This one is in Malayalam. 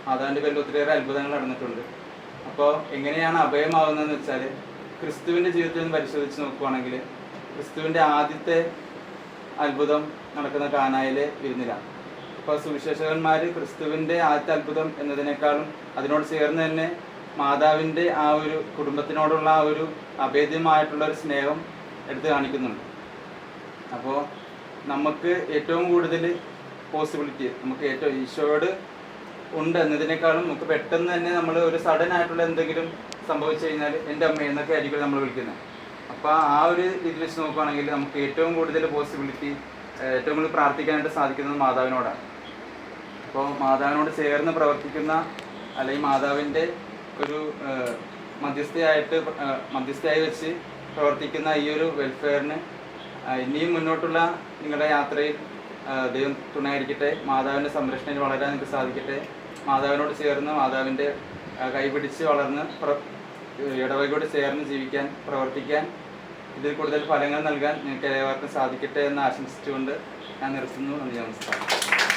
മാതാവിൻ്റെ പേരിൽ ഒത്തിരിയേറെ അത്ഭുതങ്ങൾ നടന്നിട്ടുണ്ട്. അപ്പോൾ എങ്ങനെയാണ് അഭയമാകുന്നതെന്ന് വെച്ചാൽ, ക്രിസ്തുവിൻ്റെ ജീവിതത്തിൽ നിന്ന് പരിശോധിച്ച് നോക്കുകയാണെങ്കിൽ ക്രിസ്തുവിൻ്റെ ആദ്യത്തെ അത്ഭുതം നടക്കുന്ന കാനായിലെ വിരുന്നിലാണ്. അപ്പോൾ സുവിശേഷകന്മാർ ക്രിസ്തുവിൻ്റെ ആദ്യത്തെ അത്ഭുതം എന്നതിനേക്കാളും അതിനോട് ചേർന്ന് തന്നെ മാതാവിൻ്റെ ആ ഒരു കുടുംബത്തിനോടുള്ള ആ ഒരു അഭേദ്യമായിട്ടുള്ള ഒരു സ്നേഹം എടുത്ത് കാണിക്കുന്നുണ്ട്. അപ്പോൾ നമുക്ക് ഏറ്റവും കൂടുതൽ പോസിബിലിറ്റി നമുക്ക് ഏറ്റവും ഈശോയോട് ഉണ്ട് എന്നതിനേക്കാളും നമുക്ക് പെട്ടെന്ന് തന്നെ നമ്മൾ ഒരു സഡൻ ആയിട്ടുള്ള എന്തെങ്കിലും സംഭവിച്ചു കഴിഞ്ഞാൽ എൻ്റെ അമ്മ എന്നൊക്കെ ആയിരിക്കും നമ്മൾ വിളിക്കുന്നത്. അപ്പോൾ ആ ഒരു ഇതിൽ വെച്ച് നോക്കുകയാണെങ്കിൽ നമുക്ക് ഏറ്റവും കൂടുതൽ പോസിബിലിറ്റി ഏറ്റവും കൂടുതൽ പ്രാർത്ഥിക്കാനായിട്ട് സാധിക്കുന്നത് മാതാവിനോടാണ്. അപ്പോൾ മാതാവിനോട് ചേർന്ന് പ്രവർത്തിക്കുന്ന അല്ലെങ്കിൽ മാതാവിൻ്റെ ഒരു മധ്യസ്ഥയായി വെച്ച് പ്രവർത്തിക്കുന്ന ഈ ഒരു വെൽഫെയറിന് ഇനിയും മുന്നോട്ടുള്ള നിങ്ങളുടെ യാത്രയിൽ ദൈവം തുണയായിരിക്കട്ടെ. മാതാവിൻ്റെ സംരക്ഷണയിൽ വളരാൻ നിങ്ങൾക്ക് സാധിക്കട്ടെ. മാതാവിനോട് ചേർന്ന് മാതാവിൻ്റെ കൈപിടിച്ച് വളർന്ന് ഇടവകയോട് ചേർന്ന് ജീവിക്കാൻ, പ്രവർത്തിക്കാൻ, ഇതിൽ കൂടുതൽ ഫലങ്ങൾ നൽകാൻ നിങ്ങൾക്ക് ഏവർക്കും സാധിക്കട്ടെ എന്ന് ആശംസിച്ചുകൊണ്ട് ഞാൻ നിർത്തുന്നു. നന്ദി, നമസ്കാരം.